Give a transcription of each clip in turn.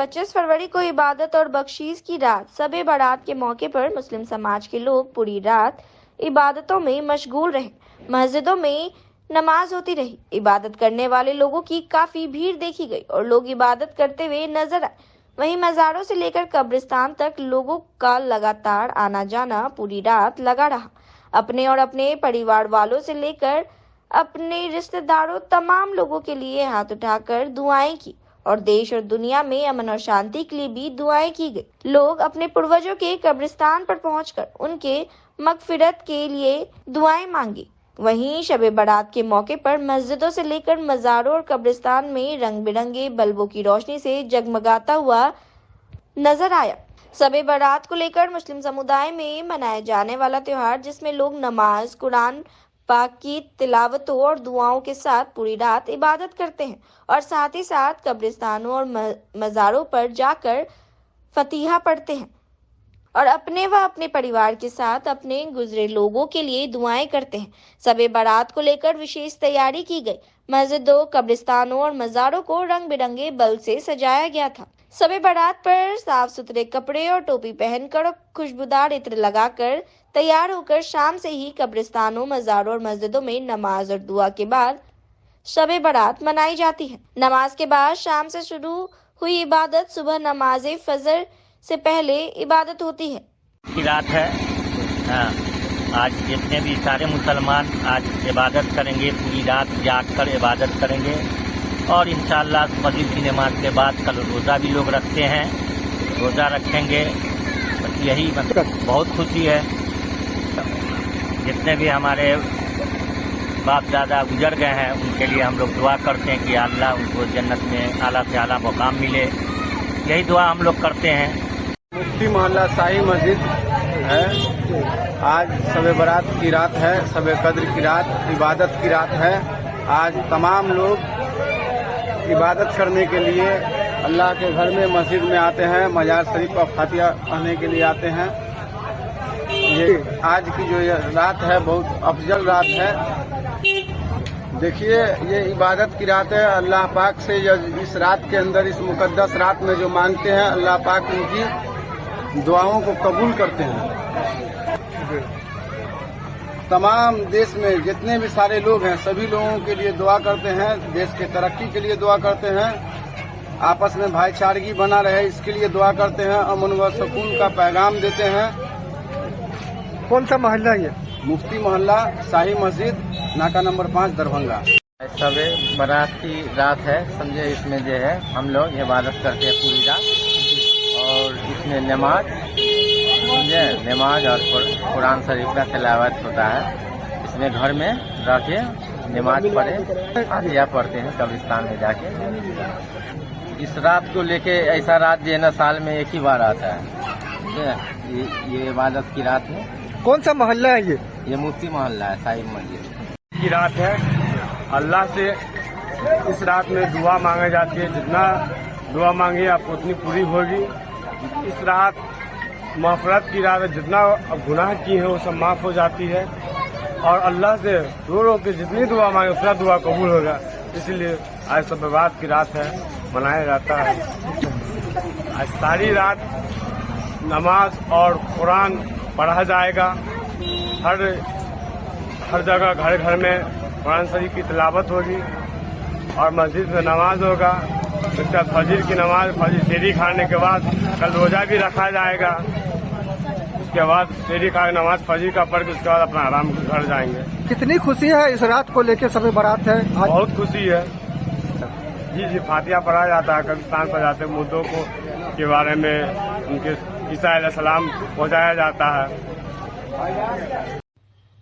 25 फरवरी को इबादत और बख्शीश की रात शब-ए बारात के मौके पर मुस्लिम समाज के लोग पूरी रात इबादतों में मशगूल रहे। मस्जिदों में नमाज होती रही। इबादत करने वाले लोगों की काफी भीड़ देखी गई और लोग इबादत करते हुए नजर आए। वहीं मज़ारों से लेकर कब्रिस्तान तक लोगों का लगातार आना जाना पूरी रात लगा रहा। अपने और अपने परिवार वालों से लेकर अपने रिश्तेदारों तमाम लोगों के लिए हाथ उठाकर दुआएं की और देश और दुनिया में अमन और शांति के लिए भी दुआएं की गई। लोग अपने पूर्वजों के कब्रिस्तान पर पहुंचकर उनके मगफिरत के लिए दुआएं मांगी। वहीं शब-ए बारात के मौके पर मस्जिदों से लेकर मज़ारों और कब्रिस्तान में रंग बिरंगे बल्बों की रोशनी से जगमगाता हुआ नजर आया। शब-ए बारात को लेकर मुस्लिम समुदाय में मनाया जाने वाला त्योहार, जिसमें लोग नमाज, कुरान पाक की तिलावतों और दुआओं के साथ पूरी रात इबादत करते हैं और साथ ही साथ कब्रिस्तानों और मज़ारों पर जाकर फतीहा पढ़ते हैं और अपने व अपने परिवार के साथ अपने गुजरे लोगों के लिए दुआएं करते हैं। शब-ए बारात को लेकर विशेष तैयारी की गई। मस्जिदों, कब्रिस्तानों और मज़ारों को रंग बिरंगे बल्ब से सजाया गया था। शब-ए बारात पर साफ सुथरे कपड़े और टोपी पहनकर और खुशबूदार इत्र लगाकर तैयार होकर शाम से ही कब्रिस्तानों, मज़ारों और मस्जिदों में नमाज और दुआ के बाद शब-ए बारात मनाई जाती है। नमाज के बाद शाम से शुरू हुई इबादत सुबह नमाज़े फजर से पहले इबादत होती है। की रात है। आज जितने भी सारे मुसलमान आज इबादत करेंगे, पूरी रात जाग कर इबादत करेंगे और इंशाअल्लाह मगरिब की नमाज के बाद कल रोज़ा भी लोग रखते हैं, रोज़ा रखेंगे। बस यही मतलब बहुत खुशी है। जितने भी हमारे बाप दादा गुजर गए हैं उनके लिए हम लोग दुआ करते हैं कि अल्लाह उनको जन्नत में आला से आला मुकाम मिले। यही दुआ हम लोग करते हैं। मुफ्ती मोहल्ला शाही मस्जिद है। आज शब-ए बारात की रात है, शब-ए कद्र की रात, इबादत की रात है। आज तमाम लोग इबादत करने के लिए अल्लाह के घर में मस्जिद में आते हैं, मजार शरीफ का फातिहा पढ़ने के लिए आते हैं। ये आज की जो रात है बहुत अफजल रात है। देखिए, ये इबादत की रात है। अल्लाह पाक से इस रात के अंदर, इस मुकद्दस रात में जो मांगते हैं, अल्लाह पाक उनकी दुआओं को कबूल करते हैं। तमाम देश में जितने भी सारे लोग हैं सभी लोगों के लिए दुआ करते हैं, देश के तरक्की के लिए दुआ करते हैं, आपस में भाईचारगी बना रहे इसके लिए दुआ करते हैं, अमन व सुकून का पैगाम देते हैं। कौन सा मोहल्ला ये? मुफ्ती मोहल्ला शाही मस्जिद, नाका नंबर 5, दरभंगा। शब-ए बारात की रात है, समझे। इसमें जो है हम लोग इबादत करते हैं पूरी रात और इसमें नमाज, समझे, नमाज और कुरान शरीफ का तिलावत होता है। इसमें घर में रह के नमाज पढ़े, फातिहा पढ़ते हैं कब्रिस्तान में जाके। इस रात को लेके, ऐसा रात जो है ना साल में एक ही बार आता है। ये इबादत की रात है। कौन सा मोहल्ला है ये? ये मुफ्ती मोहल्ला है, शाही मस्जिद की रात है। अल्लाह से इस रात में दुआ मांगी जाती है। जितना दुआ मांगी आपको उतनी पूरी होगी। इस रात मग़फ़िरत की रात है। जितना गुनाह किए हैं वो सब माफ़ हो जाती है और अल्लाह से रो रो के जितनी दुआ मांगे उतना दुआ कबूल होगा। इसलिए आज शब-ए बारात की रात है, मनाया जाता है। आज सारी रात नमाज और कुरान पढ़ा जाएगा। हर जगह घर घर में कुरान शरीफ की तिलावत होगी और मस्जिद में नमाज होगा। उसके बाद फजर की नमाज, फजर सेहरी खाने के बाद कल रोज़ा भी रखा जाएगा। उसके बाद सेहरी खा के नमाज फजर का पढ़ के उसके बाद अपना आराम घर जाएंगे। कितनी खुशी है इस रात को लेकर? शब-ए बारात है आज। बहुत खुशी है। जी, फातिहा पढ़ा जाता है। कब्रिस्तान पर जाते मुद्दों को के बारे में उनके ईसा अलैहिस्सलाम पहुँचाया जाता है।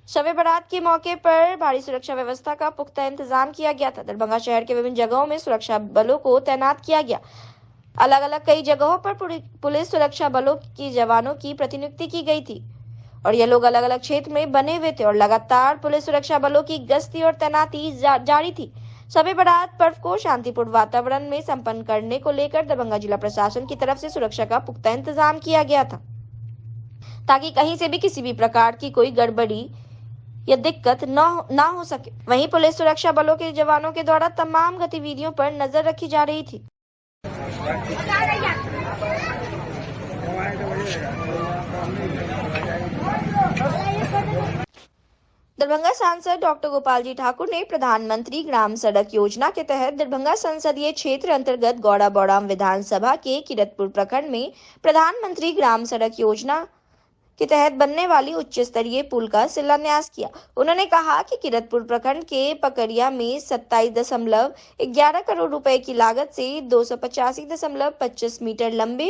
शब-ए बारात के मौके पर भारी सुरक्षा व्यवस्था का पुख्ता इंतजाम किया गया था। दरभंगा शहर के विभिन्न जगहों में सुरक्षा बलों को तैनात किया गया। अलग अलग कई जगहों पर पुलिस सुरक्षा बलों की जवानों की प्रतिनियुक्ति की गई थी और ये लोग अलग अलग क्षेत्र में बने हुए थे और लगातार पुलिस सुरक्षा बलों की गश्ती और तैनाती जारी थी। शब-ए बारात पर्व को शांतिपूर्ण वातावरण में संपन्न करने को लेकर दरभंगा जिला प्रशासन की तरफ से सुरक्षा का पुख्ता इंतजाम किया गया था ताकि कहीं से भी किसी भी प्रकार की कोई गड़बड़ी या दिक्कत न हो सके। वहीं पुलिस सुरक्षा बलों के जवानों के द्वारा तमाम गतिविधियों पर नजर रखी जा रही थी। दरभंगा सांसद डॉक्टर गोपाल जी ठाकुर ने प्रधानमंत्री ग्राम सड़क योजना के तहत दरभंगा संसदीय क्षेत्र अंतर्गत गौड़ा बौड़ाम विधानसभा के किरतपुर प्रखंड में प्रधानमंत्री ग्राम सड़क योजना के तहत बनने वाली उच्च स्तरीय पुल का शिलान्यास किया। उन्होंने कहा कि किरतपुर प्रखंड के पकड़िया में 27.11 करोड़ रुपए की लागत से 285.25 मीटर लंबे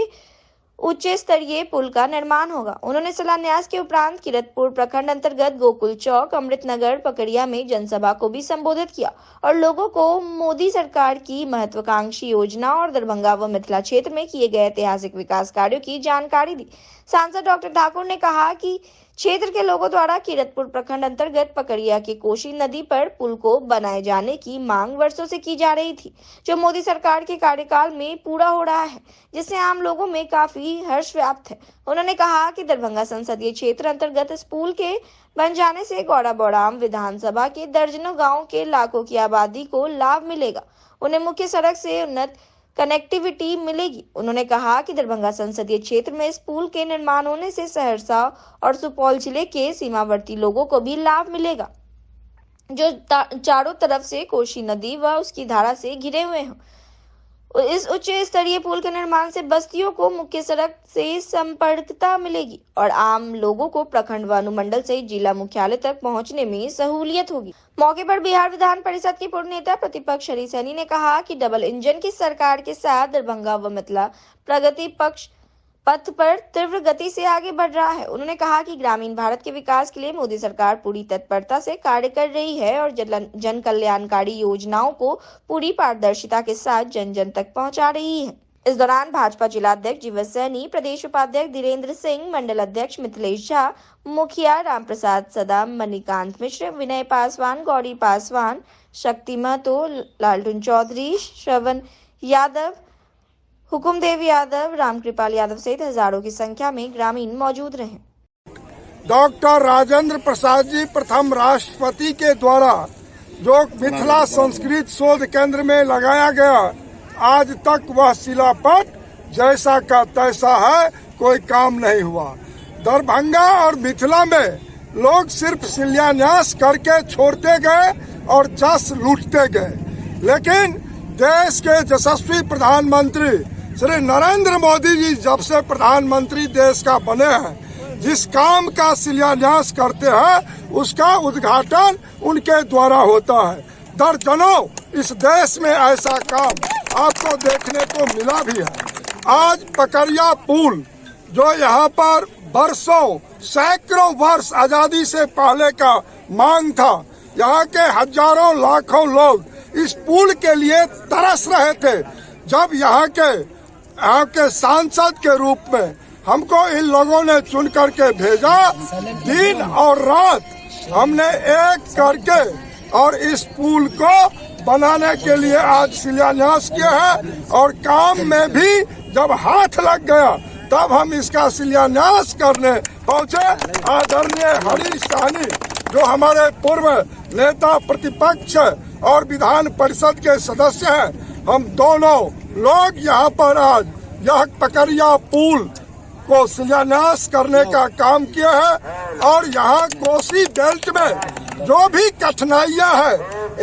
उच्च स्तरीय पुल का निर्माण होगा। उन्होंने शिलान्यास के उपरांत किरतपुर प्रखंड अंतर्गत गोकुल चौक, अमृतनगर, पकड़िया में जनसभा को भी संबोधित किया और लोगों को मोदी सरकार की महत्वाकांक्षी योजना और दरभंगा व मिथिला क्षेत्र में किए गए ऐतिहासिक विकास कार्यों की जानकारी दी। सांसद डॉक्टर ठाकुर ने कहा कि क्षेत्र के लोगों द्वारा किरतपुर प्रखंड अंतर्गत पकड़िया के कोसी नदी पर पुल को बनाए जाने की मांग वर्षों से की जा रही थी, जो मोदी सरकार के कार्यकाल में पूरा हो रहा है, जिससे आम लोगों में काफी हर्ष व्याप्त है। उन्होंने कहा कि दरभंगा संसदीय क्षेत्र अंतर्गत इस पुल के बन जाने से गौड़ा बौड़ाम विधानसभा के दर्जनों गाँव के लाखों की आबादी को लाभ मिलेगा। उन्हें मुख्य सड़क से उन्नत कनेक्टिविटी मिलेगी। उन्होंने कहा कि दरभंगा संसदीय क्षेत्र में इस पुल के निर्माण होने से सहरसा और सुपौल जिले के सीमावर्ती लोगों को भी लाभ मिलेगा, जो चारों तरफ से कोसी नदी व उसकी धारा से घिरे हुए हैं। इस उच्च स्तरीय पुल के निर्माण से बस्तियों को मुख्य सड़क से संपर्कता मिलेगी और आम लोगों को प्रखंड व अनुमंडल से जिला मुख्यालय तक पहुंचने में सहूलियत होगी। मौके पर बिहार विधान परिषद के पूर्व नेता प्रतिपक्ष हरी सैनी ने कहा कि डबल इंजन की सरकार के साथ दरभंगा व मिथिला प्रगति पथ पर तीव्र गति से आगे बढ़ रहा है। उन्होंने कहा कि ग्रामीण भारत के विकास के लिए मोदी सरकार पूरी तत्परता से कार्य कर रही है और जन कल्याणकारी योजनाओं को पूरी पारदर्शिता के साथ जन जन तक पहुंचा रही है। इस दौरान भाजपा जिला अध्यक्ष जीवन सैनी, प्रदेश उपाध्यक्ष धीरेन्द्र सिंह, मंडल अध्यक्ष मिथिलेश झा, मुखिया रामप्रसाद सदा, मणिकांत मिश्र, विनय पासवान, गौरी पासवान, शक्ति महतो, लालटून चौधरी, श्रवण यादव, हुकुमदेव यादव, रामकृपाल यादव सहित हजारों की संख्या में ग्रामीण मौजूद रहे। डॉक्टर राजेंद्र प्रसाद जी प्रथम राष्ट्रपति के द्वारा जो मिथिला संस्कृत शोध केंद्र में लगाया गया, आज तक वह शिलापट जैसा का तैसा है, कोई काम नहीं हुआ। दरभंगा और मिथिला में लोग सिर्फ शिलान्यास करके छोड़ते गए और जस लूटते गए, लेकिन देश के यशस्वी प्रधानमंत्री श्री नरेंद्र मोदी जी जब से प्रधानमंत्री देश का बने हैं, जिस काम का शिलान्यास करते हैं उसका उद्घाटन उनके द्वारा होता है। दर्जनों इस देश में ऐसा काम आपको देखने को मिला भी है। आज पकड़िया पुल जो यहाँ पर वर्षों सैकड़ों वर्ष आजादी से पहले का मांग था, यहाँ के हजारों लाखों लोग इस पुल के लिए तरस रहे थे। जब यहाँ के सांसद के रूप में हमको इन लोगों ने चुन करके भेजा, दिन और रात हमने एक करके और इस पुल को बनाने के लिए आज शिलान्यास किया है और काम में भी जब हाथ लग गया तब हम इसका शिलान्यास करने पहुंचे। आदरणीय हरी सैनी जो हमारे पूर्व नेता प्रतिपक्ष और विधान परिषद के सदस्य हैं, हम दोनों लोग यहाँ पर आज यह पकड़िया पुल को शिलान्यास करने का काम किया है और यहाँ कोसी बेल्ट में जो भी कठिनाइयाँ है,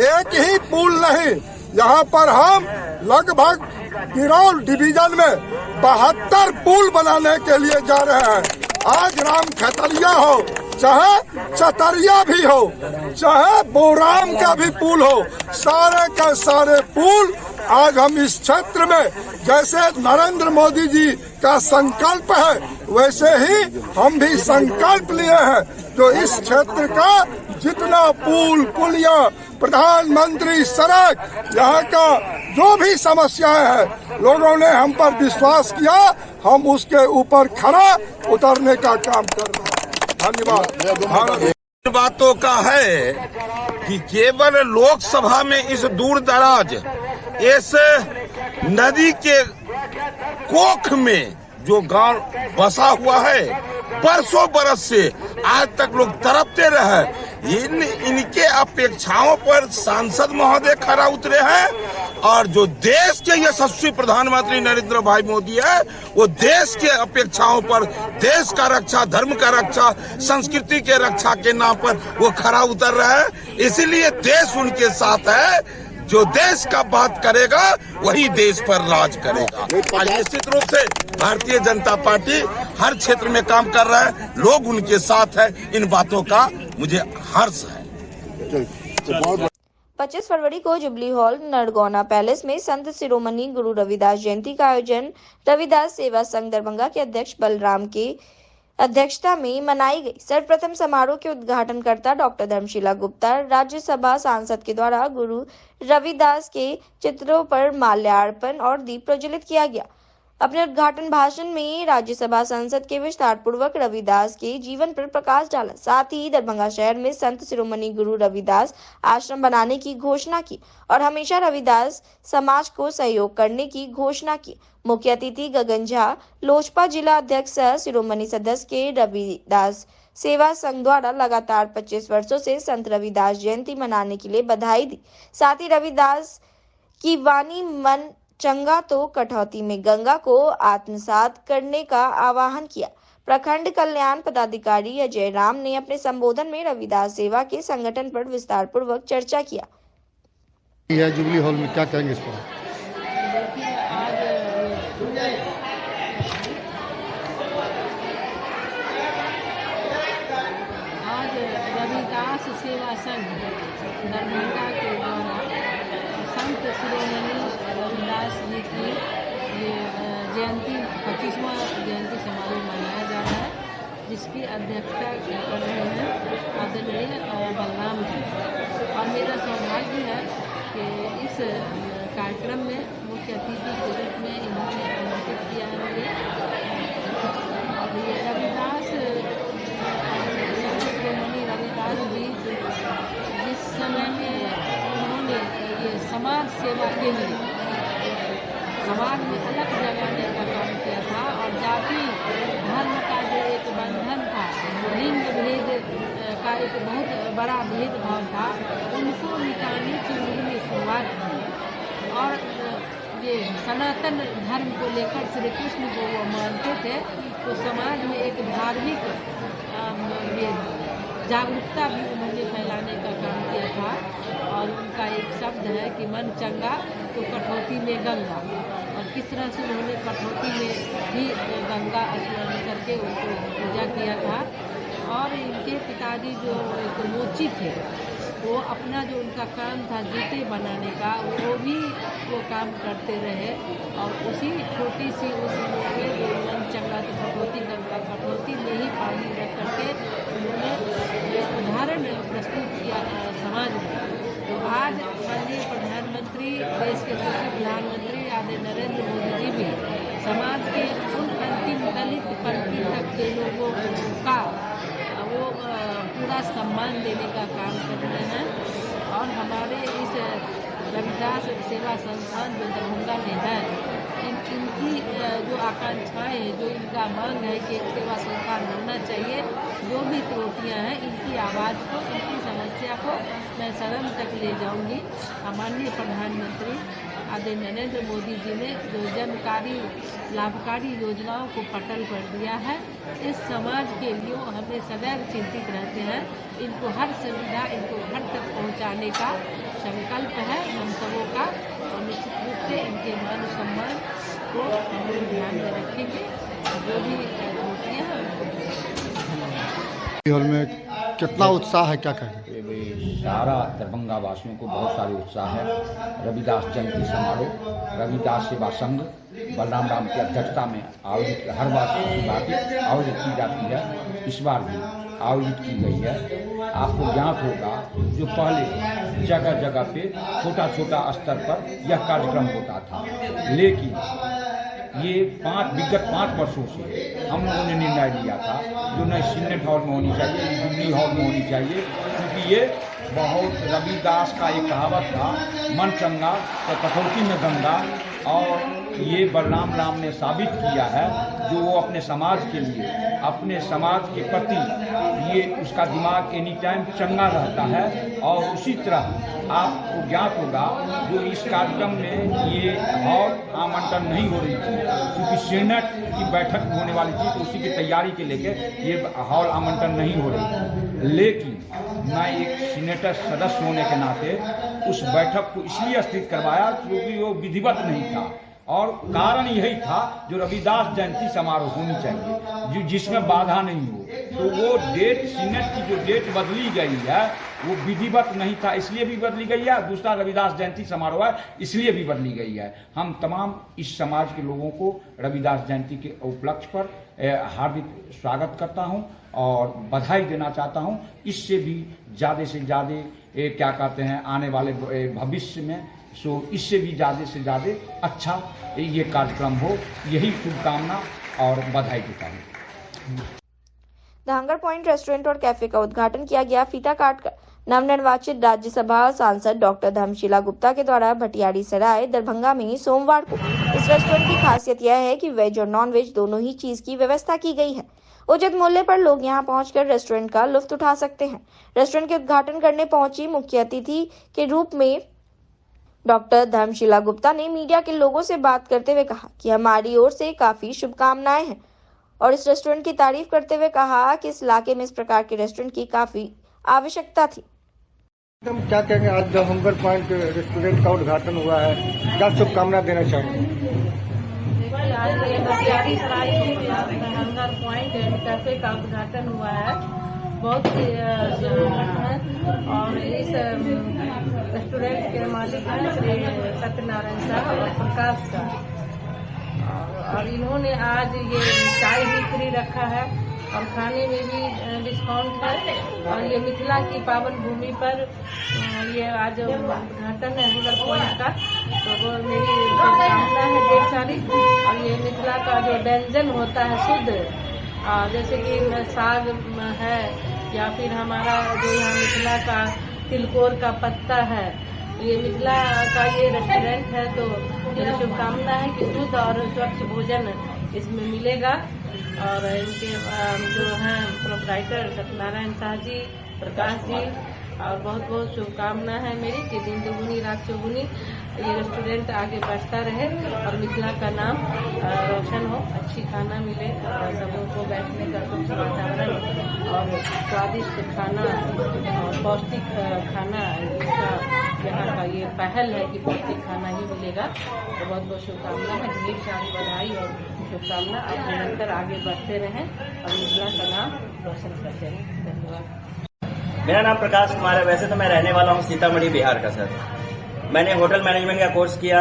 एक ही पुल नहीं, यहाँ पर हम लगभग किरौल डिवीजन में 72 पुल बनाने के लिए जा रहे हैं। आज राम खतरिया हो, चाहे चतरिया भी हो, चाहे बोराम का भी पुल हो, सारे के सारे पुल आज हम इस क्षेत्र में, जैसे नरेंद्र मोदी जी का संकल्प है वैसे ही हम भी संकल्प लिए हैं, जो इस क्षेत्र का जितना पुल पुलिया, प्रधानमंत्री सड़क, यहाँ का जो भी समस्याएं हैं, लोगों ने हम पर विश्वास किया, हम उसके ऊपर खरा उतरने का काम कर रहे हैं। धन्यवाद। बातों का है कि केवल लोकसभा में इस दूर दराज इस नदी के कोख में जो गांव बसा हुआ है, बरसों बरस से आज तक लोग तड़पते रहे। इनके अपेक्षाओं पर सांसद महोदय खरा उतरे हैं और जो देश के यशस्वी प्रधानमंत्री नरेंद्र भाई मोदी है, वो देश के अपेक्षाओं पर, देश का रक्षा, धर्म का रक्षा, संस्कृति के रक्षा के नाम पर वो खरा उतर रहा है। इसीलिए देश उनके साथ है। जो देश का बात करेगा वही देश पर राज करेगा। आज निश्चित रूप से भारतीय जनता पार्टी हर क्षेत्र में काम कर रहा है, लोग उनके साथ है। इन बातों का मुझे हर्ष है। 25 फरवरी को जुबली हॉल नरगौना पैलेस में संत शिरोमणि गुरु रविदास जयंती का आयोजन रविदास सेवा संघ दरभंगा के अध्यक्ष बलराम के अध्यक्षता में मनाई गई। सर्वप्रथम समारोह के उद्घाटनकर्ता डॉक्टर धर्मशिला गुप्ता, राज्यसभा सांसद के द्वारा गुरु रविदास के चित्रों पर माल्यार्पण और दीप प्रज्वलित किया गया। अपने उद्घाटन भाषण में राज्यसभा सांसद के विस्तार पूर्वक रविदास के जीवन पर प्रकाश डाला। साथ ही दरभंगा शहर में संत शिरोमणि गुरु रविदास आश्रम बनाने की घोषणा की और हमेशा रविदास समाज को सहयोग करने की घोषणा की। मुख्य अतिथि गगन झा, लोजपा जिला अध्यक्ष सह शिरोमणि सदस्य के रविदास सेवा संघ द्वारा लगातार 25 वर्षों से संत रविदास जयंती मनाने के लिए बधाई दी। साथ ही रविदास की वाणी मन चंगा तो कटौती में गंगा को आत्मसात करने का आह्वान किया। प्रखंड कल्याण पदाधिकारी अजय राम ने अपने संबोधन में रविदास सेवा के संगठन पर विस्तार पूर्वक चर्चा किया। यह जुबली हॉल में क्या कहेंगे इस पर? आज रविदास सेवा संघ दरभंगा के द्वारा संत शिरोमणि रविदास जी की ये जयंती 25वां जयंती समारोह मनाया जा रहा है, जिसकी अध्यक्षता कर रहे हैं आदरणीय बलराम जी। और मेरा सौभाग्य है कि इस कार्यक्रम में मुख्य अतिथि के रूप में इन्होंने आमंत्रित किया है मुझे। ये रविदास शिरोमणि रविदास जी जिस समय में उन्होंने ये समाज सेवा के लिए समाज में अलग जगाने का काम किया था और जाति धर्म का जो एक बंधन था, लिंग भेद का एक बहुत बड़ा भेदभाव था, उनको मिटाने की उन्होंने शुरुआत की। और ये सनातन धर्म को लेकर श्री कृष्ण को वो मानते थे, तो समाज में एक धार्मिक जागरूकता भी उन्होंने फैलाने का काम किया था। और उनका एक शब्द है कि मन चंगा तो कटौती में गंगा, और किस तरह से उन्होंने कटौती में भी गंगा स्नान करके उनको पूजा किया था। और इनके पिताजी जो एक मोची थे, वो अपना जो उनका काम था जूते बनाने का, वो भी वो काम करते रहे। और उसी छोटी सी उस उम्र में जो मन चंगा तो कटौती गंगा, कटौती में ही पानी रख करके उन्होंने एक उदाहरण प्रस्तुत किया समाज में। तो आज माननीय प्रधानमंत्री, देश के दूसरे प्रधानमंत्री आदरणीय नरेंद्र मोदी जी भी समाज के उन अंतिम दलित पंक्ति तक के लोगों का वो पूरा सम्मान देने का काम कर रहे हैं। और हमारे इस रविदास सेवा संस्थान जो दरभंगा में है, इनकी जो आकांक्षाएँ हैं, जो इनका मांग है कि एक सेवा संस्थान होना चाहिए, जो भी त्रुटियाँ हैं, इनकी आवाज़ को, इनकी समस्या को मैं सदन तक ले जाऊंगी। माननीय प्रधानमंत्री आदरणीय नरेंद्र मोदी जी ने जो जनकारी लाभकारी योजनाओं को पटल पर दिया है, इस समाज के लिए हमें सदैव चिंतित रहते हैं। इनको हर सुविधा, इनको घर तक पहुंचाने का संकल्प है हम सबों का, और निश्चित रूप से इनके मान सम्मान को हम लोग ध्यान में रखेंगे। जो भी त्रुटियाँ हॉल में कितना उत्साह है, क्या कहेंगे? सारा दरभंगा वासियों को बहुत सारे उत्साह है। रविदास जयंती समारोह रविदास सेवा संघ बलराम राम की अध्यक्षता में आयोजित, हर बार आयोजित की जाती है, इस बार भी आयोजित की गई है। आपको ज्ञात होगा जो पहले जगह जगह पे छोटा छोटा स्तर पर यह कार्यक्रम होता था, लेकिन ये विगत 5 वर्षों से हम लोगों ने निर्णय लिया था जो नई सीनेट हॉल में होनी चाहिए, जुबली हॉल में होनी चाहिए, क्योंकि ये बहुत रविदास का एक कहावत था, मन चंगा तो कटौती में गंगा। और ये बलराम राम ने साबित किया है, जो वो अपने समाज के लिए, अपने समाज के प्रति ये उसका दिमाग एनी टाइम चंगा रहता है। और उसी तरह आपको ज्ञात होगा जो इस कार्यक्रम में ये हॉल आवंटन नहीं हो रही थी, क्योंकि सीनेट की बैठक होने वाली थी, तो उसी की तैयारी के लेके ये हॉल आवंटन नहीं हो रही थी। लेकिन मैं एक सीनेटर सदस्य होने के नाते उस बैठक को इसलिए स्थगित करवाया क्योंकि वो विधिवत नहीं था, और कारण यही था जो रविदास जयंती समारोह होनी चाहिए जिसमें बाधा नहीं हो, तो वो डेट सीनेट की जो डेट बदली गई है वो विधिवत नहीं था, इसलिए भी बदली गई है। दूसरा रविदास जयंती समारोह है इसलिए भी बदली गई है। हम तमाम इस समाज के लोगों को रविदास जयंती के उपलक्ष्य पर हार्दिक स्वागत करता हूं और बधाई देना चाहता हूं। इससे भी ज़्यादा से ज़्यादा क्या कहते हैं आने वाले भविष्य में इससे भी ज़्यादा से ज़्यादा अच्छा ये कार्यक्रम हो, यही शुभकामना और बधाई देता हूँ। द हंगर पॉइंट रेस्टोरेंट और कैफे का उद्घाटन किया गया। फीता काटकर नवनिर्वाचित राज्यसभा सांसद डॉक्टर धर्मशिला गुप्ता के द्वारा भटियारी सराय दरभंगा में सोमवार को। इस रेस्टोरेंट की खासियत यह है कि वेज और नॉन वेज दोनों ही चीज की व्यवस्था की गई है। उचित मूल्य पर लोग यहां पहुंचकर रेस्टोरेंट का लुत्फ उठा सकते हैं। रेस्टोरेंट के उद्घाटन करने पहुंची मुख्य अतिथि के रूप में डॉक्टर धर्मशिला गुप्ता ने मीडिया के लोगों से बात करते हुए कहा कि हमारी ओर से काफी शुभकामनाएं हैं और इस रेस्टोरेंट की तारीफ करते हुए कहा कि इस इलाके में इस प्रकार के रेस्टोरेंट की काफी आवश्यकता थी। क्या कहेंगे, आज द हंगर पॉइंट रेस्टोरेंट का उद्घाटन हुआ है, क्या शुभकामना देना चाहेंगे? देखिए, आज ये भटियारी सराय में हंगर पॉइंट कैफे का उद्घाटन हुआ है, बहुत ही है और इस रेस्टोरेंट के मालिक हैं श्री सत्यनारायण साहब और प्रकाश का, और इन्होंने आज ये चाय भी फ्री रखा है और खाने में भी डिस्काउंट है, और ये मिथिला की पावन भूमि पर ये आज उद्घाटन है हंगर पॉइंट का, तो वो मेरी शुभकामना है ढेर सारी। और ये मिथिला का जो व्यंजन होता है शुद्ध, जैसे कि साग है या फिर हमारा जो यहाँ मिथिला का तिलकोर का पत्ता है, ये मिथिला का ये रेस्टोरेंट है, तो मेरी शुभकामना है कि शुद्ध और स्वच्छ भोजन इसमें मिलेगा। और इनके जो हैं प्रोप्राइटर सत्यनारायण शाह जी, प्रकाश जी, और बहुत बहुत शुभकामना है मेरी कि दिन दुगुनी रात चौगुनी ये रेस्टोरेंट आगे बढ़ता रहे और मिथिला का नाम रोशन हो, अच्छी खाना मिले, सबों को बैठने का स्वच्छ वातावरण और स्वादिष्ट खाना और पौष्टिक खाना, इसका यहाँ का ये पहल है कि पौष्टिक खाना ही मिलेगा। तो बहुत बहुत शुभकामना है, ढेर सारी बधाई और शुभकामना। आप निरंतर आगे बढ़ते रहें और मिथिला का नाम रोशन करते रहें। धन्यवाद। मेरा नाम प्रकाश कुमार है। वैसे तो मैं रहने वाला हूँ सीतामढ़ी बिहार का सर। मैंने होटल मैनेजमेंट का कोर्स किया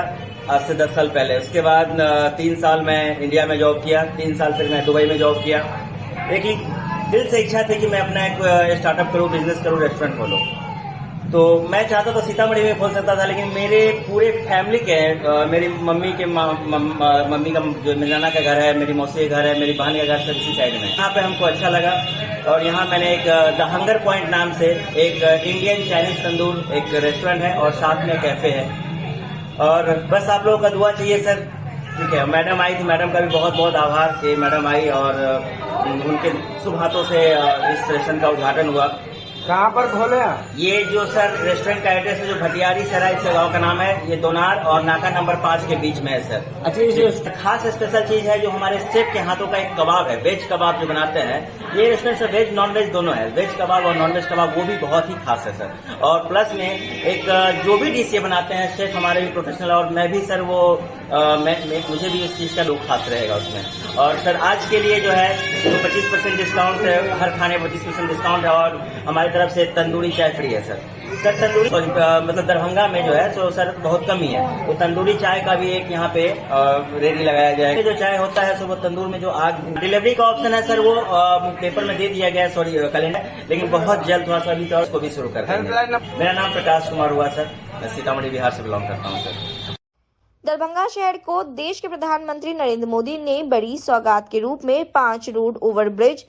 आज से 10 साल पहले। उसके बाद 3 साल मैं इंडिया में जॉब किया, 3 साल फिर मैं दुबई में जॉब किया। एक ही दिल से इच्छा थी कि मैं अपना एक स्टार्टअप करूँ, बिजनेस करूँ, रेस्टोरेंट खोलूँ। तो मैं चाहता था सीतामढ़ी में खोल सकता था, लेकिन मेरे पूरे फैमिली के मेरी मम्मी के मम्मी का जो मिलाना का घर है, मेरी मौसी का घर है, मेरी बहन का घर सब इसी साइड में। यहाँ पे हमको अच्छा लगा और यहाँ मैंने एक द हंगर पॉइंट नाम से एक इंडियन चाइनीज तंदूर एक रेस्टोरेंट है और साथ में कैफे है। और बस आप लोगों का दुआ चाहिए सर। ठीक है, मैडम आई थी, मैडम का भी बहुत बहुत आभार कि मैडम आई और उनके शुभ हाथों से इस रेस्टोरेंट का उद्घाटन हुआ। कहाँ पर खोले? ये जो सर रेस्टोरेंट का एड्रेस है जो भटियारी सराय इसके गाँव का नाम है, ये दोनार और नाका नंबर 5 के बीच में है सर। अच्छा, ये खास स्पेशल चीज है जो हमारे शेफ के हाथों का एक कबाब है, वेज कबाब जो बनाते हैं। ये रेस्टोरेंट से वेज नॉन वेज दोनों है, वेज कबाब और नॉन वेज कबाब, वो भी बहुत ही खास है सर। और प्लस में एक जो भी डिश ये बनाते हैं शेफ हमारे भी प्रोफेशनल, और मैं भी सर वो मुझे भी इस चीज का लोग खास रहेगा उसमें। और सर आज के लिए जो है 25% डिस्काउंट है, हर खाने 25% डिस्काउंट है और हमारी तरफ से तंदूरी चाय फ्री है सर। तंदूरी मतलब दरभंगा में जो है तो सर बहुत कम ही है, तो तंदूरी चाय का भी एक यहाँ पे रेडी लगाया जाए। जो चाय होता है सो वो तंदूर में जो आग, डिलीवरी का ऑप्शन है सर, वो पेपर में दे दिया गया है, सॉरी कैलेंडर, लेकिन बहुत जल्द थोड़ा सा अभी तो उसको भी शुरू कर देंगे। मेरा नाम प्रकाश कुमार हुआ सर, मैं सीतामढ़ी बिहार से बिलोंग करता हूँ सर। दरभंगा शहर को देश के प्रधानमंत्री नरेंद्र मोदी ने बड़ी सौगात के रूप में 5 रोड ओवरब्रिज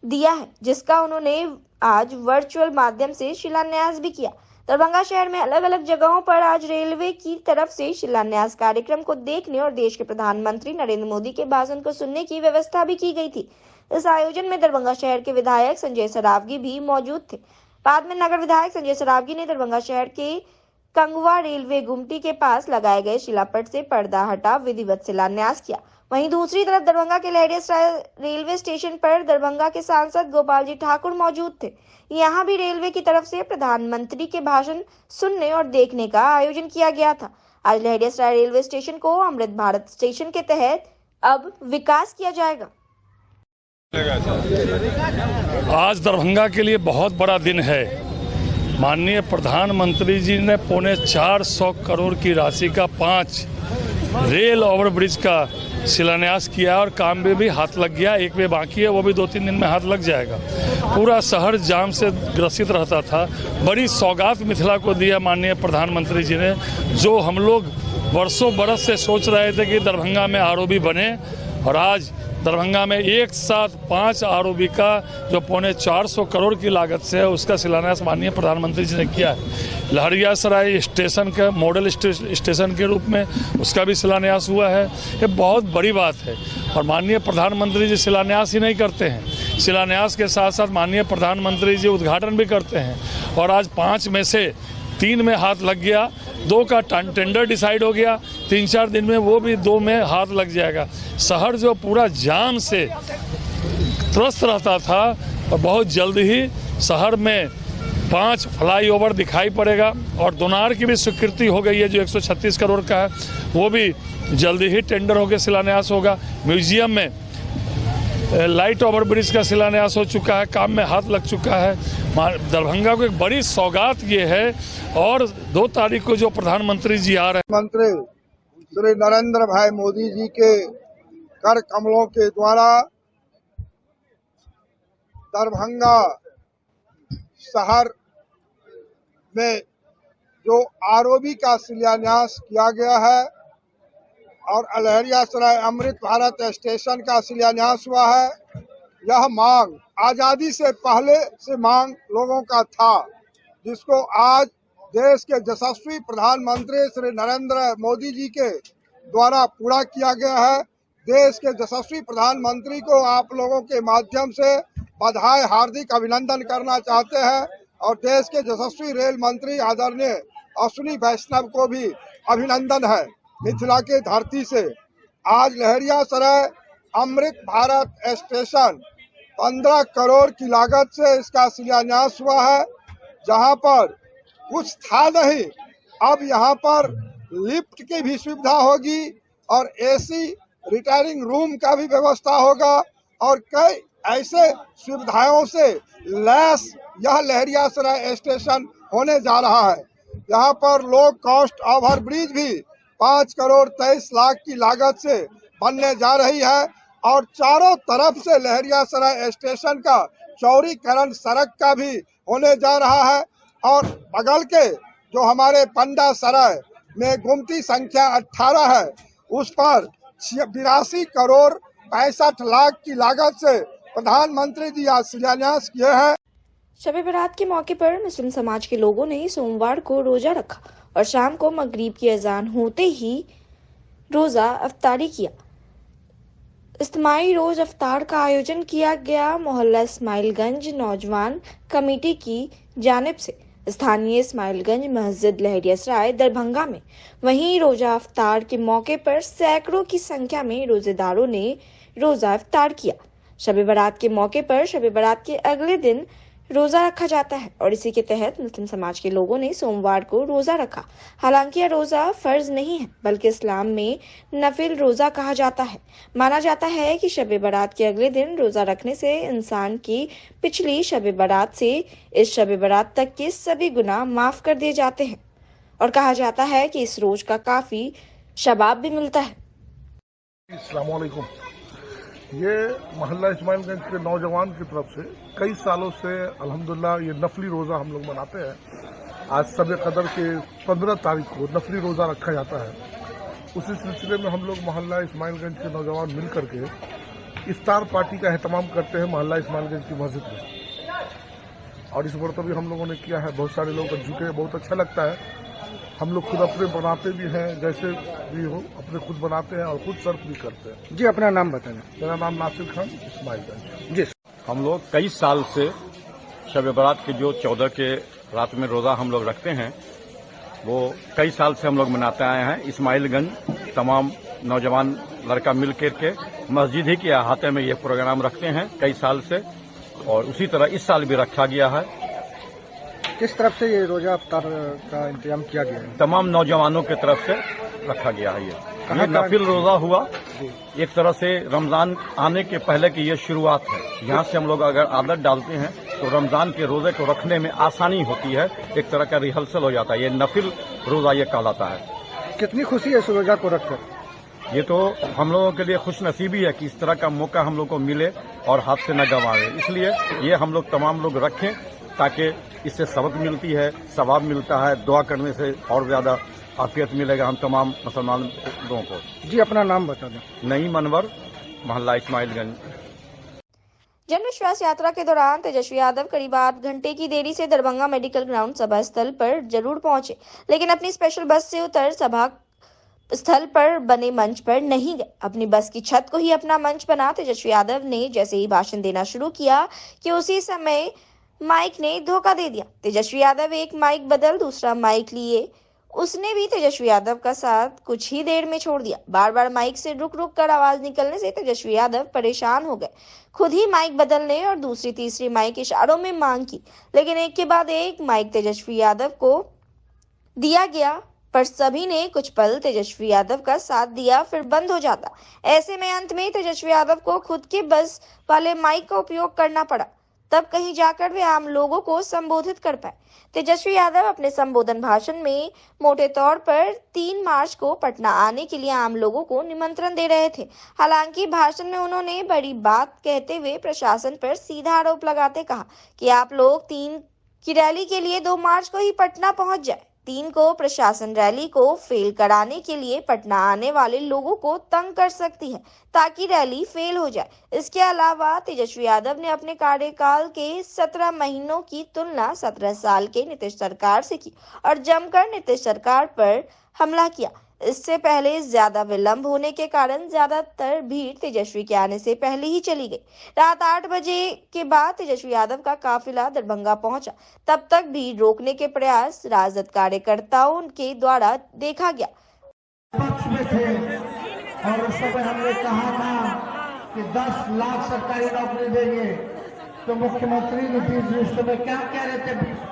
दिया है, जिसका उन्होंने आज वर्चुअल माध्यम से शिलान्यास भी किया। दरभंगा शहर में अलग अलग जगहों पर आज रेलवे की तरफ से शिलान्यास कार्यक्रम को देखने और देश के प्रधानमंत्री नरेंद्र मोदी के भाषण को सुनने की व्यवस्था भी की गई थी। इस आयोजन में दरभंगा शहर के विधायक संजय सरावगी भी मौजूद थे। बाद में नगर विधायक संजय सरावगी ने दरभंगा शहर के कंगवा रेलवे गुमटी के पास लगाए गए शिलापट से पर्दा हटा विधिवत शिलान्यास किया। वहीं दूसरी तरफ दरभंगा के लहरिया रेलवे स्टेशन पर दरभंगा के सांसद गोपाल जी ठाकुर मौजूद थे। यहां भी रेलवे की तरफ से प्रधानमंत्री के भाषण सुनने और देखने का आयोजन किया गया था। आज लहरिया रेलवे स्टेशन को अमृत भारत स्टेशन के तहत अब विकास किया जाएगा। आज दरभंगा के लिए बहुत बड़ा दिन है। माननीय प्रधानमंत्री जी ने 450 करोड़ की राशि का 5 रेल ओवरब्रिज का शिलान्यास किया और काम में भी हाथ लग गया। एक में बाकी है, वो भी 2-3 दिन में हाथ लग जाएगा। पूरा शहर जाम से ग्रसित रहता था। बड़ी सौगात मिथिला को दिया माननीय प्रधानमंत्री जी ने, जो हम लोग वर्षों बरस से सोच रहे थे कि दरभंगा में आरओबी बने, और आज दरभंगा में एक साथ 5 आरओबी का जो 450 करोड़ की लागत से है, उसका शिलान्यास माननीय प्रधानमंत्री जी ने किया है। लहरियासराय स्टेशन का मॉडल स्टेशन के रूप में उसका भी शिलान्यास हुआ है। ये बहुत बड़ी बात है। और माननीय प्रधानमंत्री जी शिलान्यास ही नहीं करते हैं, शिलान्यास के साथ साथ माननीय प्रधानमंत्री जी उद्घाटन भी करते हैं। और आज 5 में से 3 में हाथ लग गया, 2 का टेंडर डिसाइड हो गया, 3-4 दिन में वो भी 2 में हाथ लग जाएगा। शहर जो पूरा जाम से त्रस्त रहता था, और बहुत जल्द ही शहर में 5 फ्लाईओवर दिखाई पड़ेगा। और दोनार की भी स्वीकृति हो गई है, जो 136 करोड़ का है, वो भी जल्दी ही टेंडर होकर शिलान्यास होगा। म्यूजियम में लाइट ओवरब्रिज का शिलान्यास हो चुका है, काम में हाथ लग चुका है। दरभंगा को एक बड़ी सौगात ये है। और 2 तारीख को जो प्रधानमंत्री जी आ रहे हैं, मंत्री श्री नरेंद्र भाई मोदी जी के कर कमलों के द्वारा दरभंगा शहर में जो आरओबी का शिलान्यास किया गया है और लहरियासराय अमृत भारत स्टेशन का शिलान्यास हुआ है, यह मांग आजादी से पहले से मांग लोगों का था, जिसको आज देश के यशस्वी प्रधानमंत्री श्री नरेंद्र मोदी जी के द्वारा पूरा किया गया है। देश के यशस्वी प्रधानमंत्री को आप लोगों के माध्यम से बधाई, हार्दिक अभिनंदन करना चाहते हैं। और देश के यशस्वी रेल मंत्री आदरणीय अश्विनी वैष्णव को भी अभिनंदन है। मिथिला के धरती से आज लहरियासराय अमृत भारत स्टेशन 15 करोड़ की लागत से इसका शिलान्यास हुआ है, जहां पर कुछ था नहीं, अब यहां पर लिफ्ट की भी सुविधा होगी और एसी रिटायरिंग रूम का भी व्यवस्था होगा और कई ऐसे सुविधाओं से लैस यह लहरियासराय स्टेशन होने जा रहा है। यहाँ पर लो कॉस्ट ओवरब्रिज भी 5 करोड़ 23 लाख की लागत से बनने जा रही है और चारों तरफ से लहरियासराय स्टेशन का चौड़ीकरण सड़क का भी होने जा रहा है। और बगल के जो हमारे पंडा सराय में गुमटी संख्या 18 है, उस पर 82 करोड़ 65 लाख की लागत से प्रधानमंत्री जी आज शिलान्यास किए हैं। शब बारात के मौके पर मुस्लिम समाज के लोगों ने सोमवार को रोजा रखा और शाम को मगरिब की अजान होते ही रोजा अफ्तारी किया। इज्तिमाई रोज अफ्तार का आयोजन किया गया। मोहल्ला इस्माइलगंज नौजवान कमेटी की जानिब से स्थानीय इस्माइलगंज मस्जिद लहरियासराय दरभंगा में। वहीं रोजा अफ्तार के मौके पर सैकड़ों की संख्या में रोजेदारों ने रोजा अफ्तार किया। शब बारात के मौके पर शब बारात के अगले दिन रोजा रखा जाता है और इसी के तहत मुस्लिम समाज के लोगों ने सोमवार को रोजा रखा। हालांकि यह रोजा फर्ज नहीं है, बल्कि इस्लाम में नफिल रोजा कहा जाता है। माना जाता है कि शब बारात के अगले दिन रोजा रखने से इंसान की पिछली शब बारात से इस शब बारात तक के सभी गुनाह माफ कर दिए जाते हैं और कहा जाता है कि इस रोज का काफी शबाब भी मिलता है। अस्सलाम वालेकुम। ये मोहल्ला इस्माइलगंज के नौजवान की तरफ से कई सालों से अल्हम्दुलिल्लाह ये नफली रोज़ा हम लोग मनाते हैं। आज शब कदर के 15 तारीख को नफली रोज़ा रखा जाता है। उसी सिलसिले में हम लोग मोहल्ला इस्माइलगंज के नौजवान मिल करके इफ्तार पार्टी का एहतमाम करते हैं मोहल्ला इस्माइलगंज की मस्जिद में। और इस बार भी हम लोगों ने किया है, बहुत सारे लोग जुटे, बहुत अच्छा लगता है। हम लोग खुद अपने बनाते भी हैं, जैसे भी हो अपने खुद बनाते हैं और खुद सर्व भी करते हैं। जी, अपना नाम बताएं। मेरा नाम नासिर खान इस्माइलगंज। जी, हम लोग कई साल से शब बारात के जो 14 के रात में रोज़ा हम लोग रखते हैं वो कई साल से हम लोग मनाते आए हैं। इस्माइलगंज तमाम नौजवान लड़का मिल के मस्जिद ही के अहाते में ये प्रोग्राम रखते हैं कई साल से, और उसी तरह इस साल भी रखा गया है। किस तरफ से ये रोजा अफ्तार का इंतजाम किया गया है? तमाम नौजवानों की तरफ से रखा गया है। ये नफिल रोजा हुआ, एक तरह से रमजान आने के पहले की ये शुरुआत है। यहाँ से हम लोग अगर आदत डालते हैं तो रमजान के रोजे को रखने में आसानी होती है, एक तरह का रिहर्सल हो जाता है। ये नफिल रोजा ये कहलाता है। कितनी खुशी है इस रोजा को रखकर? ये तो हम लोगों के लिए खुश नसीबी है कि इस तरह का मौका हम लोग को मिले और हाथ से न गंवाए। इसलिए ये हम लोग तमाम लोग रखें ताकि इससे सबक मिलती है, सवाब मिलता है। दुआ करने से और ज्यादा आफियत मिलेगा हम तमाम मुसलमान लोगों को। जी अपना नाम बता दें। नईम अनवर, मोहल्ला इस्माइलगंज। जन विश्वास यात्रा के दौरान तेजस्वी यादव करीब 8 घंटे की देरी से दरभंगा मेडिकल ग्राउंड सभा स्थल पर जरूर पहुंचे, लेकिन अपनी स्पेशल बस से उतर सभा स्थल पर बने मंच पर नहीं गए। अपनी बस की छत को ही अपना मंच बना तेजस्वी यादव ने जैसे ही भाषण देना शुरू किया कि उसी समय माइक ने धोखा दे दिया। तेजस्वी यादव एक माइक बदल दूसरा माइक लिए, उसने भी तेजस्वी यादव का साथ कुछ ही देर में छोड़ दिया। बार बार माइक से रुक रुक कर आवाज निकलने से तेजस्वी यादव परेशान हो गए। खुद ही माइक बदलने और दूसरी तीसरी माइक इशारों में मांग की, लेकिन एक के बाद एक माइक तेजस्वी यादव को दिया गया, पर सभी ने कुछ पल तेजस्वी यादव का साथ दिया, फिर बंद हो जाता। ऐसे में अंत में तेजस्वी यादव को खुद के बस वाले माइक का उपयोग करना पड़ा, तब कहीं जाकर वे आम लोगों को संबोधित कर पाए। तेजस्वी यादव अपने संबोधन भाषण में मोटे तौर पर 3 मार्च को पटना आने के लिए आम लोगों को निमंत्रण दे रहे थे। हालांकि भाषण में उन्होंने बड़ी बात कहते हुए प्रशासन पर सीधा आरोप लगाते कहा कि आप लोग 3 की रैली के लिए 2 मार्च को ही पटना पहुंच जाए। 3 को प्रशासन रैली को फेल कराने के लिए पटना आने वाले लोगों को तंग कर सकती है ताकि रैली फेल हो जाए। इसके अलावा तेजस्वी यादव ने अपने कार्यकाल के 17 महीनों की तुलना 17 साल के नीतीश सरकार से की और जमकर नीतीश सरकार पर हमला किया। इससे पहले ज्यादा विलंब होने के कारण ज्यादातर भीड़ तेजस्वी के आने से पहले ही चली गई। रात 8 बजे के बाद तेजस्वी यादव का काफिला दरभंगा पहुंचा। तब तक भीड़ रोकने के प्रयास राजद कार्यकर्ताओं के द्वारा देखा गया। पक्ष में थे और उस समय हमने कहा था कि 10 लाख सरकारी नौकरी देंगे, तो मुख्यमंत्री नीतीश जी उस समय क्या कह रहे थे?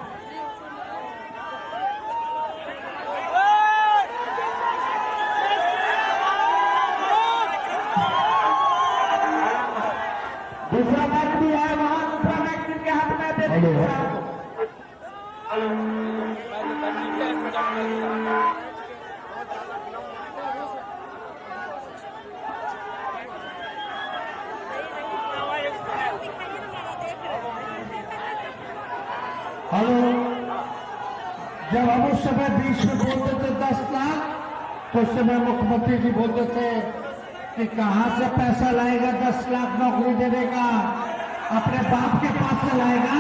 दूसरा बात भी है, वहां दूसरा व्यक्ति के हाथ में दे देंगे। हेलो, जब हम उस समय बीच में बोलते थे 10 लाख, तो उस समय मुख्यमंत्री जी बोलते थे कि कहां से पैसा लाएगा 10 लाख नौकरी देने का? अपने बाप के पास से लाएगा।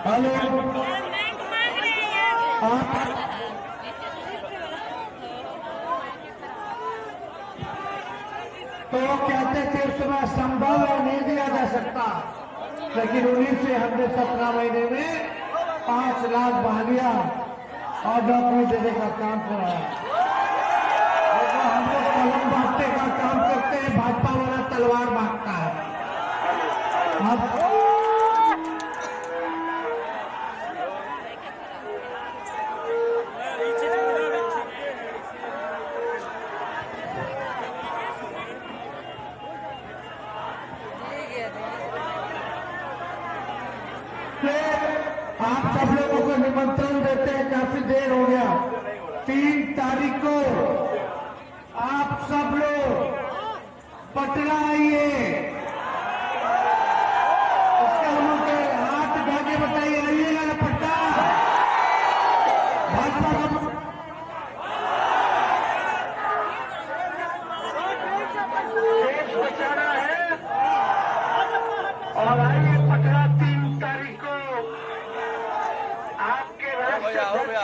हेलो, तो कहते थे उस समय संभव नहीं दिया जा सकता, लेकिन उन्हीं से हमने 17 महीने में 5 लाख बहालिया और नौकरी देने का काम करा। हम लोग कलम बांटने का काम करते हैं, भाजपा वाला तलवार बांटता है। आप सब लोगों को निमंत्रण देते हैं, काफी देर हो गया। 3 तारीख को आप सब लोग पटना आइए। इसके हम लोग के हाथ धागे बताइए, आइएगा ना पटना? भाजपा गया